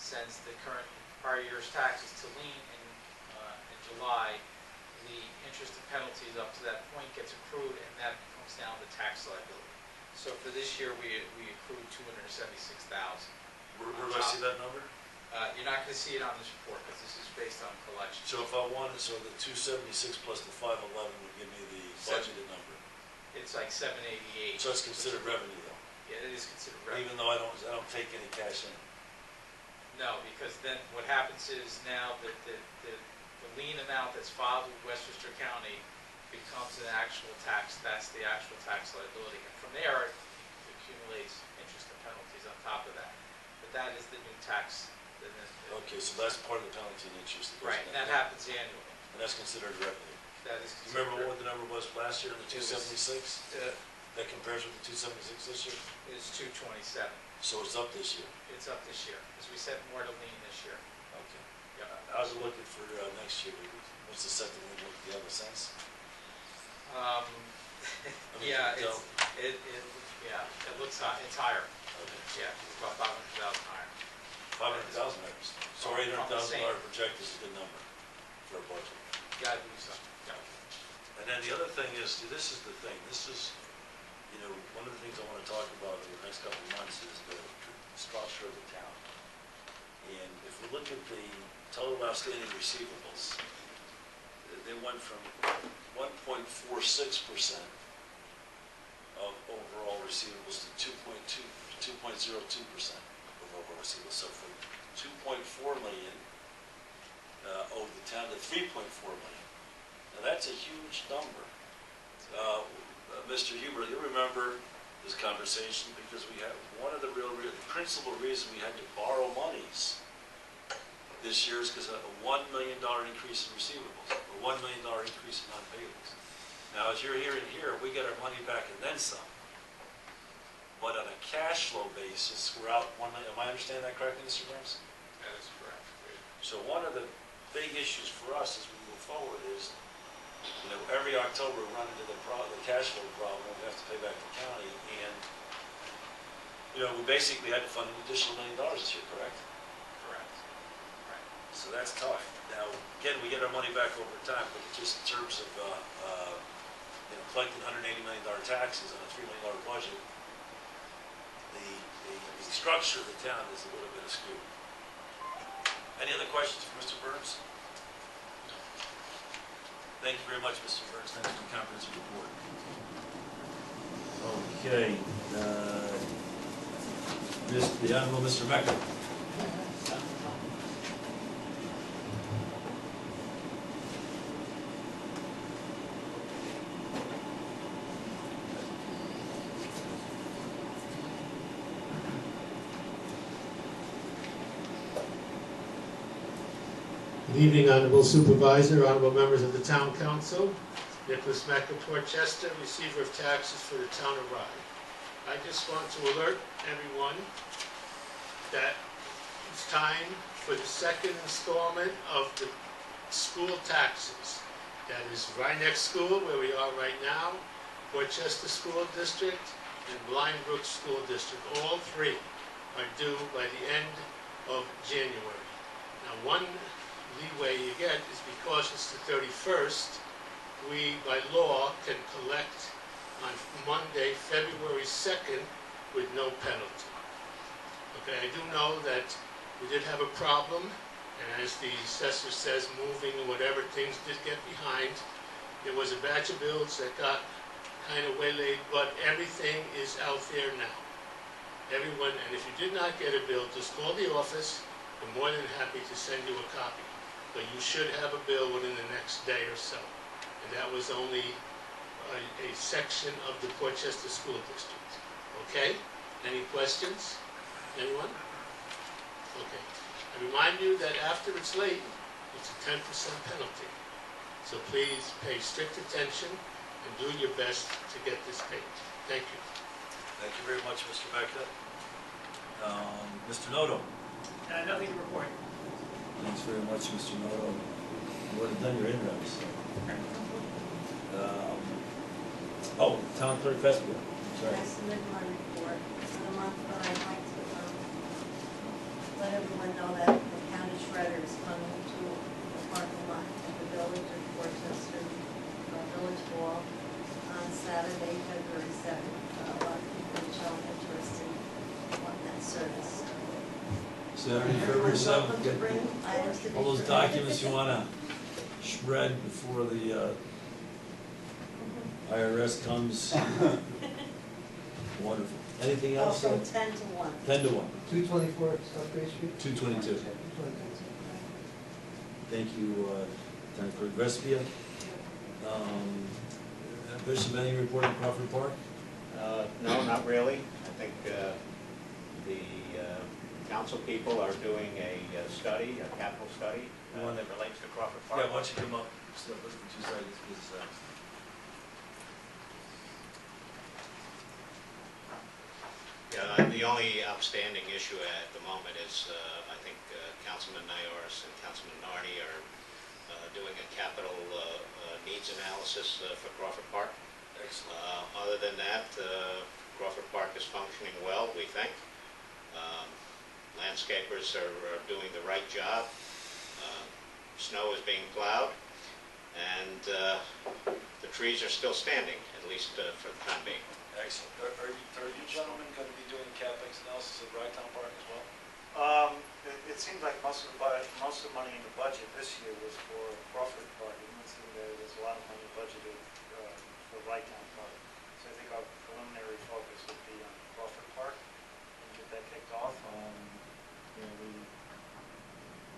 sends the current prior year's taxes to lien in July, the interest and penalties up to that point gets accrued, and that comes down to tax liability. So for this year, we accrued $276,000. Where do I see that number? You're not going to see it on this report because this is based on collection. So if I wanted, so the 276 plus the 511 would give me the budgeted number. It's like 788. So it's considered revenue though, Yeah, it is considered revenue. even though I don't take any cash in. No, because then what happens is now that the lien amount that's filed with Westchester County becomes an actual tax. That's the actual tax liability. And from there, it accumulates interest and penalties on top of that. But that is the new tax. Okay, so that's part of the penalty and interest. Right, and that happens annually. And that's considered revenue. That is You remember considered. what the number was last year, the It was, 276? uh, That compares with the 276 this year? Is 227. So it's up this year? It's up this year, because we set more to lien this year. Okay. Yep. How's it looking for next year? What's the set to lien look? Do you have a sense? I mean, Yeah, you it looks high, it's higher. Okay. Yeah, it's about 500,000 higher. 500,000 members. So From the $800,000 same. project is a good number for a budget. Gotta do something. And then the other thing is, this is the thing, this is, one of the things I want to talk about over the next couple of months is the structure of the town. And if we look at the total outstanding receivables, they went from 1.46% of overall receivables to 2.02% of overall receivables. So from 2.4 million owed the town to 3.4 million. Now that's a huge number. Mr. Huber, you remember this conversation because we had, one of the principal reasons we had to borrow monies this year is because of a $1 million increase in receivables, a $1 million increase in non-payables. Now, as you're hearing here, we get our money back and then some. But on a cash flow basis, we're out $1 million. Am I understanding that correctly, Mr. Burns? That is correct. So one of the big issues for us as we move forward is, every October we run into the cash flow problem. We have to pay back the county, and we basically had to fund an additional $1 million this year, correct? Correct. Right. So that's tough. Now, again, we get our money back over time, but just in terms of collecting $180 million taxes on a $3 million budget, the structure of the town is a little bit askew. Any other questions for Mr. Burns? Thank you very much, Mr. Burns. Thanks for the comprehensive report. Okay, the Honorable Mr. Mecca. Good evening, Honorable Supervisor, Honorable Members of the Town Council. Nicholas Mecca, Westchester, receiver of taxes for the town of Rye. I just want to alert everyone that it's time for the second installment of the school taxes. That is Rye Neck School, where we are right now, Westchester School District, and Blind Brook School District. All three are due by the end of January. Now, one leeway you get is because it's the 31st, we, by law, can collect on Monday, February 2nd, with no penalty. Okay, I do know that we did have a problem, and as the assessor says, moving and whatever, things did get behind. There was a batch of bills that got kind of waylaid, but everything is out there now. Everyone, and if you did not get a bill, just call the office. I'm more than happy to send you a copy. But you should have a bill within the next day or so. And that was only a section of the Westchester School District. Okay? Any questions? Anyone? Okay. I remind you that after it's late, it's a 10% penalty. So please pay strict attention and do your best to get this paid. Thank you. Thank you very much, Mr. Mecca. Mr. Noto. Nothing to report. Thanks very much, Mr. Noto. You would have done your InRems. Town Clerk Vespia. Sorry. I submitted my report for the month, but I'd like to let everyone know that the county shredder is coming to the parking lot at the village of Westchester, Village Hall, on Saturday, February 7th. A lot of people have shown interest in that service. Saturday, February 7th. All those documents you want to shred before the IRS comes. Wonderful. Anything else? From 10 to 1. 10 to 1. 224 South Gray Street? 222. Thank you, Town Clerk Vespia. Bishop, any report on Crawford Park? No, not really. I think the council people are doing a study, a capital study that relates to Crawford Park. Yeah, why don't you come up, step with the 2 seconds, please. Yeah, the only outstanding issue at the moment is, I think Councilman Nioras and Councilman Nardi are doing a capital needs analysis for Crawford Park. Excellent. Other than that, Crawford Park is functioning well, we think. Landscapers are doing the right job. Snow is being plowed, and the trees are still standing, at least for the time being. Excellent. Are you gentlemen going to be doing CapEx analysis of Ragtown Park as well? It seems like most of the money in the budget this year was for Crawford Park. It doesn't seem that there's a lot of money budgeted for Ragtown Park. So I think our preliminary focus would be on Crawford Park and get that kicked off.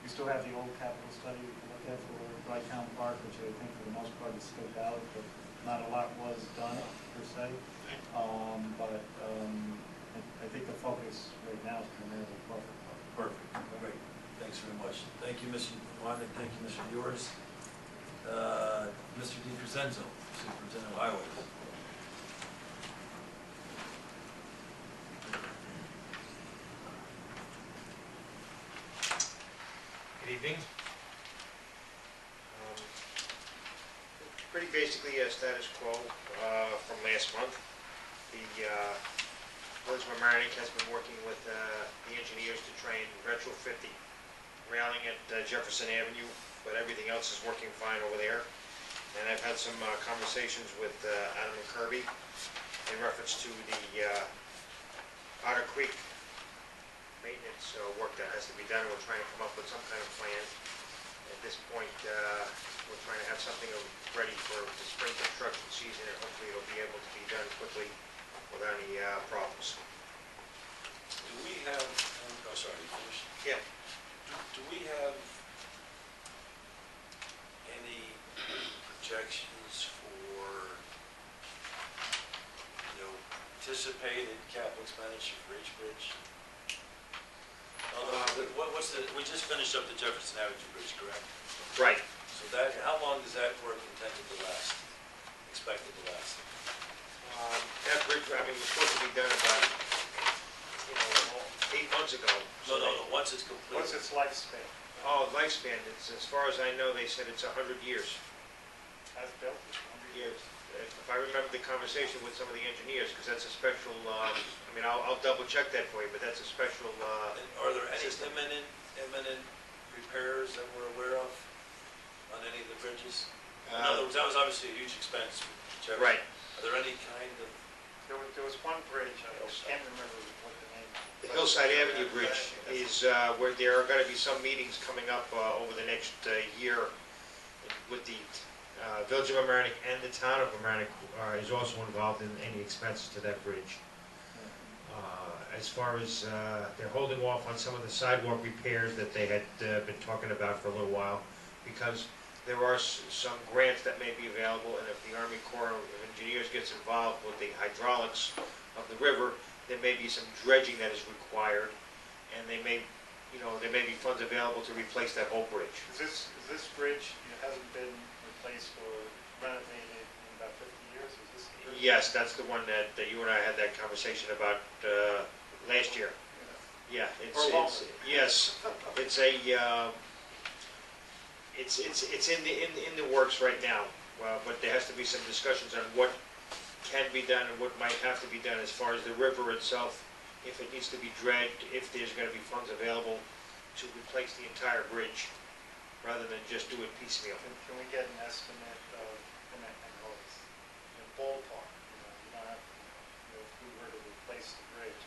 We still have the old capital study we can look at for Ragtown Park, which I think for the most part is scoped out, but not a lot was done per se. But I think the focus right now is primarily corporate. Perfect, great, thanks very much. Thank you, Mr. Wynick, thank you, Mr. Nioras. Mr. DiCrescenzo, Superintendent of Highways. Good evening. Pretty basically a status quo from last month. The Village of Mamaroneck has been working with the engineers to try and retrofit the railing at Jefferson Avenue, but everything else is working fine over there. And I've had some conversations with Adam and Kirby in reference to the Otter Creek maintenance work that has to be done. We're trying to come up with some kind of plan. At this point, we're trying to have something ready for the spring construction season, and hopefully it'll be able to be done quickly without any problems. Do we have, oh, sorry, you finished? Yeah. Do we have any projections for, anticipated capital expenditure for each bridge? What's the, we just finished up the Jefferson Avenue Bridge, correct? Right. So that, how long does that work intended to last, expected to last? That bridge, I mean, was supposed to be done about, 8 months ago. No, once it's complete. What's its lifespan? Oh, lifespan, it's, as far as I know, they said it's 100 years. As built? 100 years. If I remember the conversation with some of the engineers, because that's a special, I'll double check that for you, but that's a special, And are there any system. imminent repairs that we're aware of on any of the bridges? In Uh, other words, that was obviously a huge expense for Jefferson. Right. Are there any kind of, There was one bridge, I can't remember what the name. The Hillside Avenue Bridge is where there are going to be some meetings coming up over the next year with the Village of Mamaroneck, and the town of Mamaroneck is also involved in any expenses to that bridge. As far as they're holding off on some of the sidewalk repairs that they had been talking about for a little while, because there are some grants that may be available, and if the Army Corps of Engineers gets involved with the hydraulics of the river, there may be some dredging that is required, and there may be funds available to replace that whole bridge. Is this bridge, hasn't been replaced or renovated in about 50 years? Is this the bridge? Yes, that's the one that you and I had that conversation about last year. Yeah, yes, it's a it's in the works right now. But there has to be some discussions on what can be done and what might have to be done as far as the river itself, if it needs to be dredged, if there's going to be funds available to replace the entire bridge, rather than just do it piecemeal. Can we get an estimate of, ballpark, if we were to replace the bridge?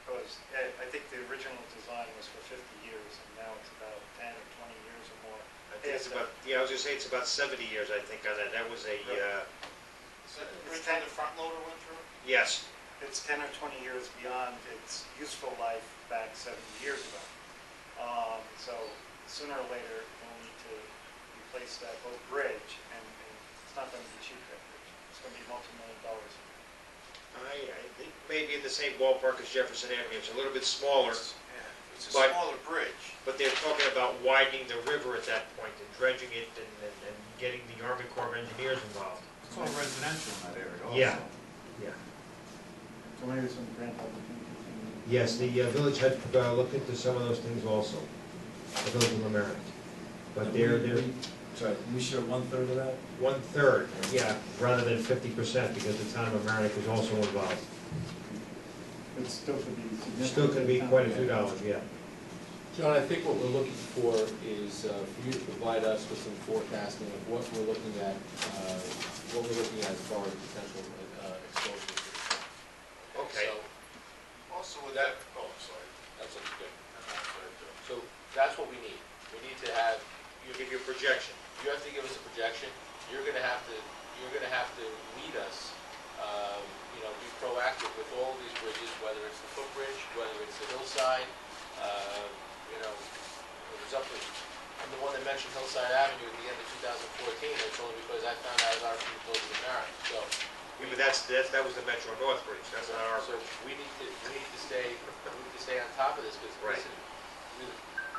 Because I think the original design was for 50 years, and now it's about 10 or 20 years or more. I think it's about, I was going to say it's about 70 years, I think, on that. That was a, It's 10 the front loader went through? yes. It's 10 or 20 years beyond its useful life back 70 years ago. So sooner or later, we'll need to replace that whole bridge, and it's not going to be cheap, that bridge. It's going to be multi-million dollars. I think maybe in the same ballpark as Jefferson Avenue. It's a little bit smaller, It's a But- smaller bridge. but they're talking about widening the river at that point and dredging it and getting the Army Corps of Engineers involved. It's all residential in that area also. Yeah. Yeah. So maybe some grant opportunities. Yes, the village had looked into some of those things also, the Village of Mamaroneck. But they're Sorry, can we share 1/3 of that? 1/3, yeah, rather than 50%, because the town of Mamaroneck is also involved. It still could be significant. Still could be quite a few dollars, yeah. John, I think what we're looking for is for you to provide us with some forecasting of what we're looking at as far as potential exposure. Okay. Also with that, oh, I'm sorry. That's good. So that's what we need. We need to have, You give your projection. you have to give us a projection. You're gonna have to lead us, be proactive with all these bridges, whether it's the footbridge, whether it's the hillside, there's up to And the one that mentioned Hillside Avenue at the end of 2014, it's only because I found out about it from the building of Nardi. So, Yeah, but that was the Metro North Bridge, that's not our so bridge. we need to stay on top of this, because Right.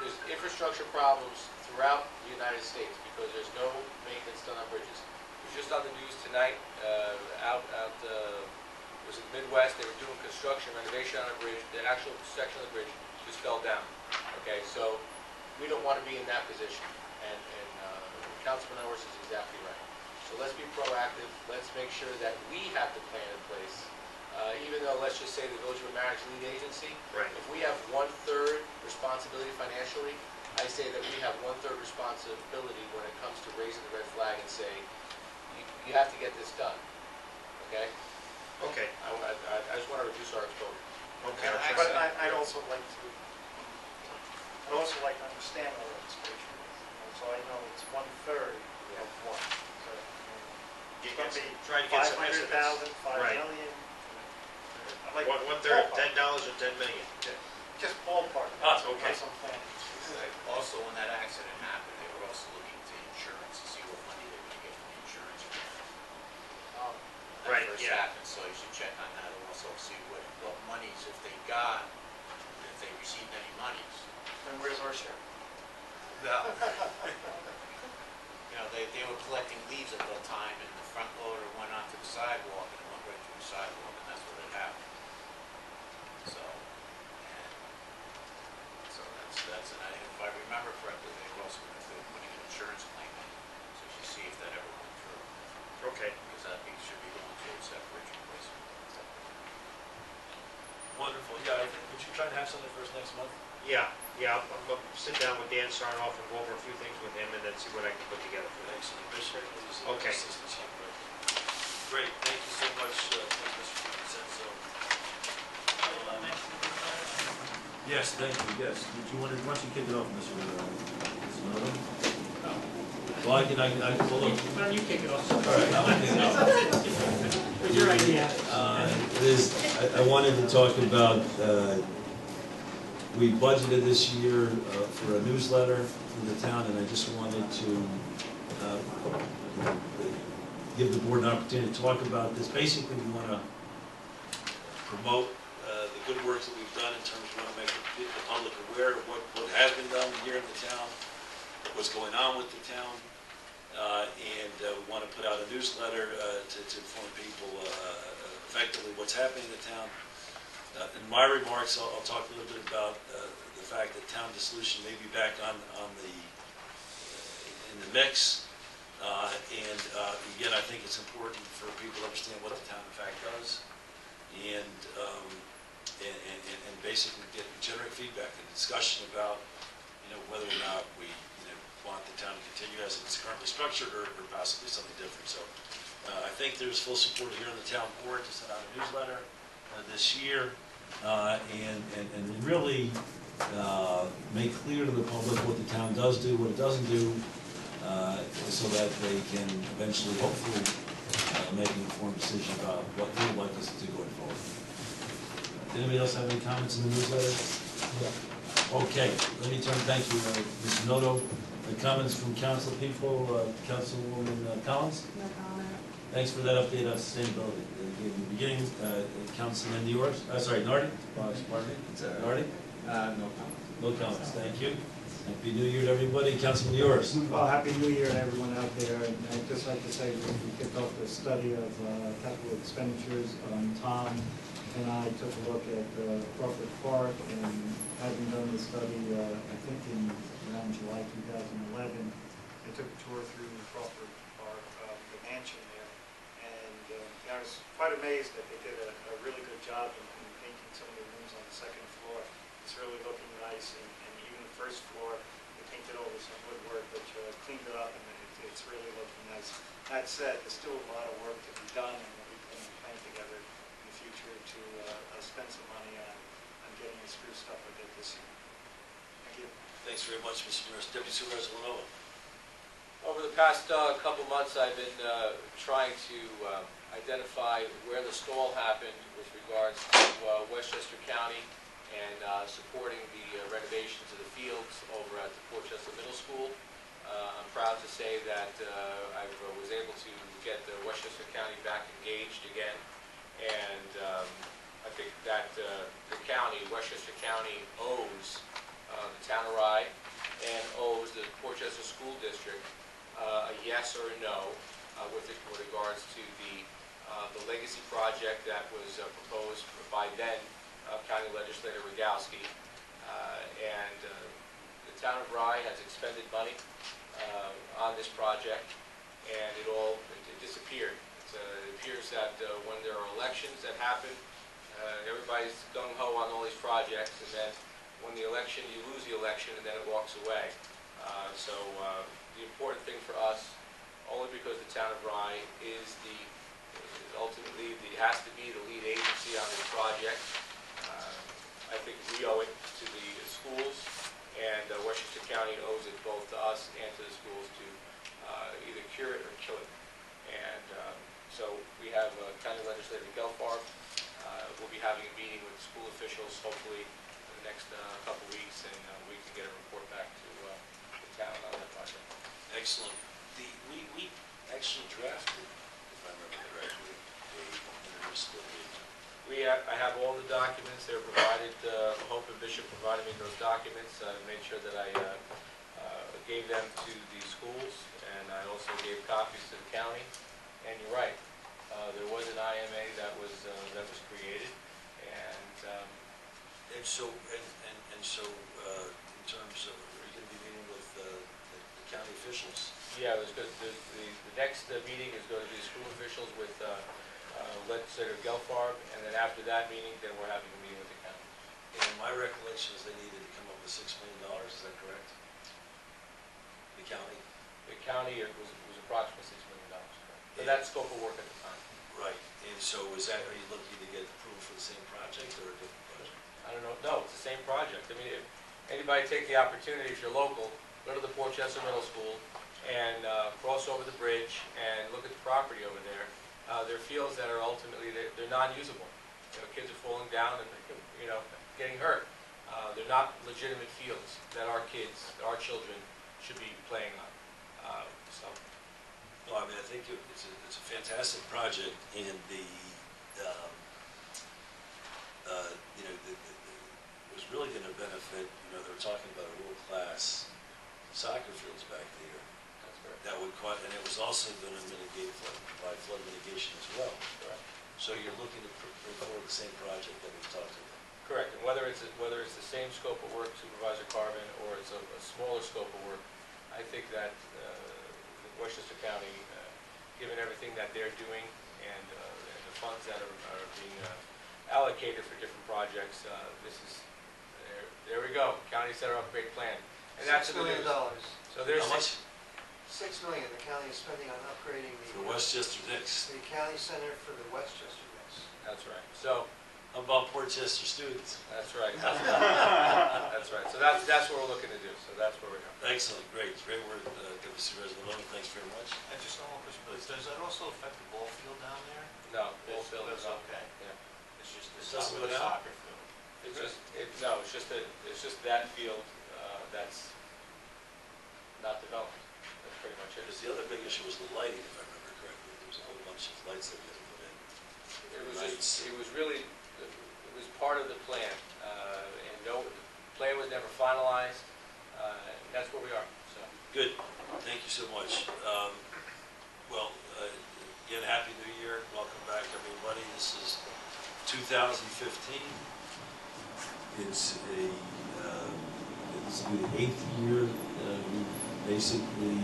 there's infrastructure problems throughout the United States because there's no maintenance done on bridges. It was just on the news tonight, was in the Midwest, they were doing construction, renovation on a bridge, the actual section of the bridge just fell down. Okay, so we don't want to be in that position, and Councilman Nioras is exactly right. So let's be proactive, let's make sure that we have the plan in place, even though, let's just say, the Village of Marriage Lead Agency, Right. if we have 1/3 responsibility financially, I say that we have 1/3 responsibility when it comes to raising the red flag and say, you have to get this done, okay? Okay, I just want to reduce our exposure. okay. But I'd also like to understand our exposure. So I know it's 1/3 of what. So, it's going to be Try to get some 500,000, estimates. 5 Right. million. I'd like One-third, ballpark. $10 or 10 million. Just ballpark. Okay. Some planning. Also, when that accident happened, they were also looking into insurance to see what money they were going to get from the insurance. That Right, first yeah. happened, so you should check on that and also see what monies, if they got, if they received any monies. And where's our share? No. You know, they were collecting leaves at that time, and the front loader went onto the sidewalk, and it went right through the sidewalk, and that's what had happened. So, and if I remember correctly, they were also going to be putting an insurance claim in, so you should see if that ever went through, Okay. because that should be going towards that bridge replacement. Wonderful, yeah, would you try to have something for us next month? Yeah, I'm going to sit down with Dan Sarnoff and go over a few things with him and then see what I can put together for next. Excellent, Bishop, please. Okay. Great, thank you so much, Mr. Vincenzo. Yes, thank you, yes. Why don't you kick it off, Mr. Noto? Well, I can, well, look. Why don't you kick it off? All right, I'll kick it off. It was your idea. I wanted to talk about, we budgeted this year for a newsletter for the town, and I just wanted to give the board an opportunity to talk about this. Basically, we want to promote the good work that we've done in terms of want to make the public aware of what has been done here in the town, what's going on with the town, and we want to put out a newsletter to inform people effectively what's happening in the town. In my remarks, I'll talk a little bit about the fact that town dissolution may be back in the mix. And again, I think it's important for people to understand what the town in fact does, and basically generate feedback and discussion about whether or not we want the town to continue as it's currently structured or possibly something different. So I think there's full support here on the town board to send out a newsletter this year and really make clear to the public what the town does do, what it doesn't do, so that they can eventually, hopefully, make an informed decision about what they would like us to do going forward. Did anybody else have any comments in the newsletter? Okay, let me thank you, Mr. Noto. Comments from council people, Councilwoman Collins? No comment. Thanks for that update on sustainability. In the beginning, Councilman Nioras, sorry, Nardi? Pardon me? Nardi? No comment. No comments, thank you. Happy New Year to everybody. Councilman Nioras. Well, Happy New Year to everyone out there. And I'd just like to say we kicked off the study of capital expenditures. Tom and I took a look at Crawford Park, and having done the study, I think around July 2011, I took a tour through Crawford Park, the mansion there, and I was quite amazed that they did a really good job in painting some of the rooms on the second floor. It's really looking nice, and even the first floor, they painted over some woodwork, which cleaned it up, and it's really looking nice. That said, there's still a lot of work to be done, and we can plan together in the future to spend some money on getting the screw stuff a bit this year. Thank you. Thanks very much, Mr. Nioras. Deputy Supervisor Villanova. Over the past couple months, I've been trying to identify where the stall happened with regards to Westchester County and supporting the renovations of the fields over at the Westchester Middle School. I'm proud to say that I was able to get the Westchester County back engaged again, and I think that the county, Westchester County, owes the town of Rye and owes the Westchester School District a yes or a no with regards to the legacy project that was proposed by then County Legislator Rogowski. And the town of Rye has expended money on this project, and it disappeared. It appears that when there are elections that happen, everybody's gung-ho on all these projects, and then when the election, you lose the election, and then it walks away. So the important thing for us, only because the town of Rye is ultimately has to be the lead agency on this project. I think we owe it to the schools, and Westchester County owes it both to us and to the schools to either cure it or kill it. And so we have County Legislator Gelfarb. We'll be having a meeting with school officials hopefully in the next couple weeks, and we can get a report back to the town on that project. Excellent. We actually drafted, if I remember correctly, a municipal agreement. I have all the documents. They were provided. Hope and Bishop provided me those documents. I made sure that I gave them to the schools, and I also gave copies to the county. And you're right, there was an IMA that was created, and so in terms of, are you going to be meeting with the county officials? Yeah, it was good. The next meeting is going to be school officials with Legislator Gelfarb, and then after that meeting, then we're having a meeting with the county. And my recollection is they needed to come up with $6 million. Is that correct? The county. The county was approximately $6 million. For that scope of work at the time. Right. And so are you looking to get approval for the same project or a different project? I don't know. No, it's the same project. I mean, if anybody take the opportunity, if you're local, go to the Westchester Middle School and cross over the bridge and look at the property over there. There are fields that are ultimately, they're non-usable. Kids are falling down and getting hurt. They're not legitimate fields that our kids, our children, should be playing on. Well, I mean, I think it's a fantastic project, and it was really going to benefit. They were talking about a world-class soccer fields back there. That's correct. That would and it was also going to mitigate flood mitigation as well. Correct. So you're looking to bring forward the same project that we've talked about. Correct. And whether it's the same scope of work, Supervisor Carvin, or it's a smaller scope of work, I think that Westchester County, given everything that they're doing and the funds that are being allocated for different projects, there we go. County set our upgrade plan, and that's $6 million. So there's how much? $6 million the county is spending on upgrading For Westchester Knicks. the county center for the Westchester Knicks. That's right. So how about Portchester students? that's right. That's right. So that's what we're looking to do. So that's where we're going. Excellent, great work, Deputy Supervisor. Thanks very much. And just one more question, please. Does that also affect the ball field down there? No, ball field is That's okay. Yeah. It's just It doesn't go down? soccer field. It's just that field that's not developed. That's pretty much it. Because the other big issue was the lighting, if I remember correctly. There was a whole bunch of lights that we had to put in. It was part of the plan, and no, the plan was never finalized. And that's where we are. So Good, thank you so much. Again, Happy New Year. Welcome back, everybody. This is 2015. It's the 8th year. We've basically been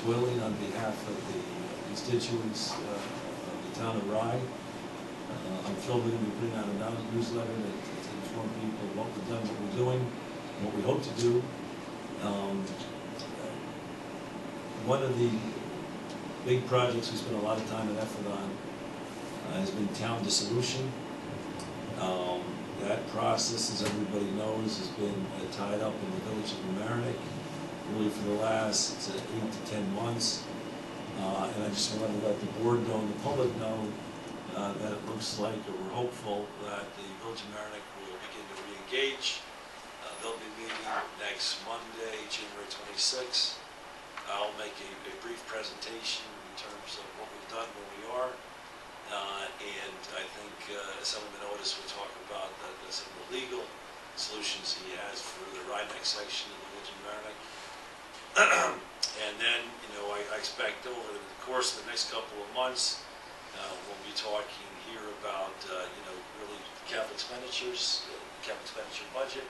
toiling on behalf of the constituents of the town of Rye. I'm thrilled we're going to be putting out a newsletter to inform people what we've done, what we're doing, what we hope to do. One of the big projects we spent a lot of time and effort on has been town dissolution. That process, as everybody knows, has been tied up in the village of Mamaroneck really for the last 8 to 10 months. And I just wanted to let the board know and the public know that it looks like, or we're hopeful, that the village of Mamaroneck will Gage. They'll be meeting next Monday, January 26th. I'll make a brief presentation in terms of what we've done, where we are. And I think some of the notice will talk about some of the legal solutions he has for the Rhinebeck section of the Village of Merrimack. And then, I expect over the course of the next couple of months, we'll be talking here about, really capital expenditures, capital expenditure budget,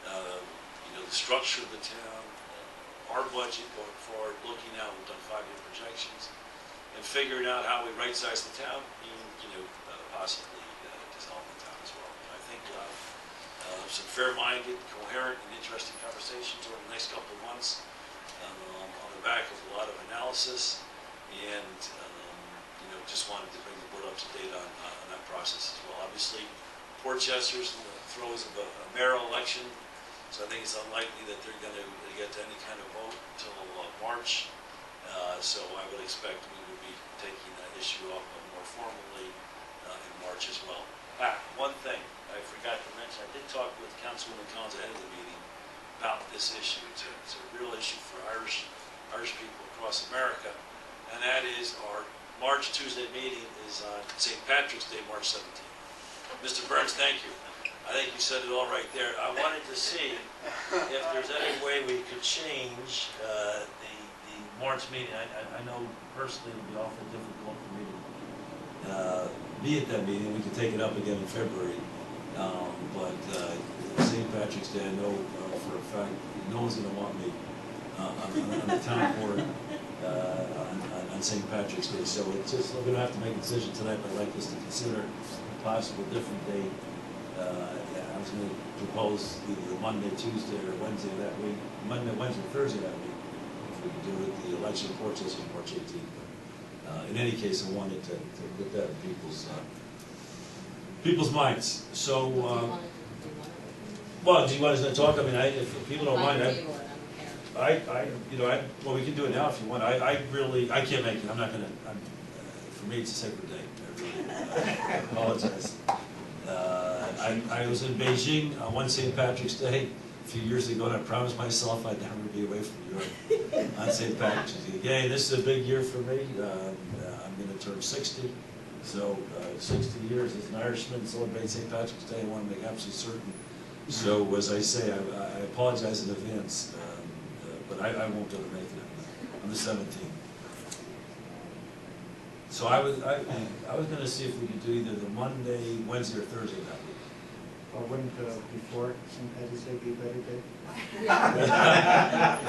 the structure of the town, our budget going forward, looking out, we've done 5-year projections, and figuring out how we right-size the town, and, possibly dissolve the town as well. And I think we'll have some fair-minded, coherent, and interesting conversations over the next couple of months on the back of a lot of analysis, and just wanted to bring the board up to date on that process as well. Obviously, Portchester's in the throes of a mayoral election, so I think it's unlikely that they're going to get to any kind of vote until March. So I would expect we would be taking that issue up more formally in March as well. One thing I forgot to mention, I did talk with Councilwoman Collins ahead of the meeting about this issue. It's a real issue for Irish people across America, and that is our March Tuesday meeting is on St. Patrick's Day, March 17th. Mr. Burns, thank you. I think you said it all right there. I wanted to see if there's any way we could change the March meeting. I know personally it would be awfully difficult for me to be at that meeting. We could take it up again in February. But St. Patrick's Day, I know for a fact, no one's going to want me on the town board on St. Patrick's Day. So it's just, we're going to have to make a decision tonight, but I'd like us to consider a possible different date. I was going to propose either Monday, Tuesday, or Wednesday that week. Monday, Wednesday, Thursday that week. If we could do it, the election in Portchester is March 18th. But, in any case, I wanted to put that in people's minds. So, well, do you want us to talk? I mean, if people don't mind, well, we can do it now if you want. I can't make it. I'm not gonna. For me, it's a sacred day. I apologize. I was in Beijing on one St. Patrick's Day a few years ago, and I promised myself I'd never be away from Europe on St. Patrick's Day. Again, this is a big year for me. I'm going to turn 60, so 60 years as an Irishman to celebrate St. Patrick's Day. I want to make absolutely certain. So, as I say, I apologize in advance, but I won't be able to make it on the 17th. So I was going to see if we could do either the Monday, Wednesday, or Thursday that week. Or wouldn't before St. Patrick's Day be a better day?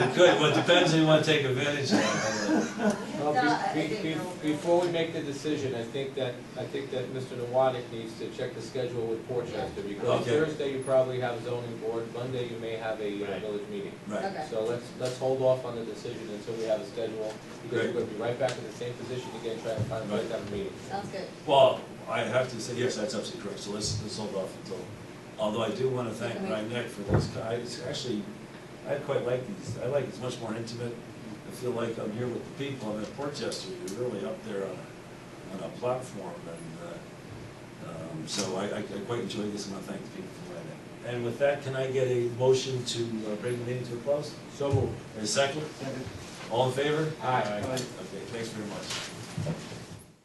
It could. Well, it depends if you want to take advantage of it. Before we make the decision, I think that Mr. Nowotny needs to check the schedule with Portchester, because Okay. Thursday you probably have a zoning board, Monday you may have a village meeting. Right. Okay. So let's hold off on the decision until we have a schedule, because Great. we're going to be right back in the same position again, trying to find a place to have a meeting. Sounds good. Well, I have to say, yes, that's absolutely correct. So let's hold off until. Although I do want to thank Ryan for these guys. Actually, I quite like these. I like it's much more intimate. I feel like I'm here with the people. I'm at Portchester. You're really up there on a platform, and so I quite enjoy this, and I thank the people for Ryan. And with that, can I get a motion to bring the meeting to a close? So moved. A second? Second. All in favor? Aye. Okay, thanks very much.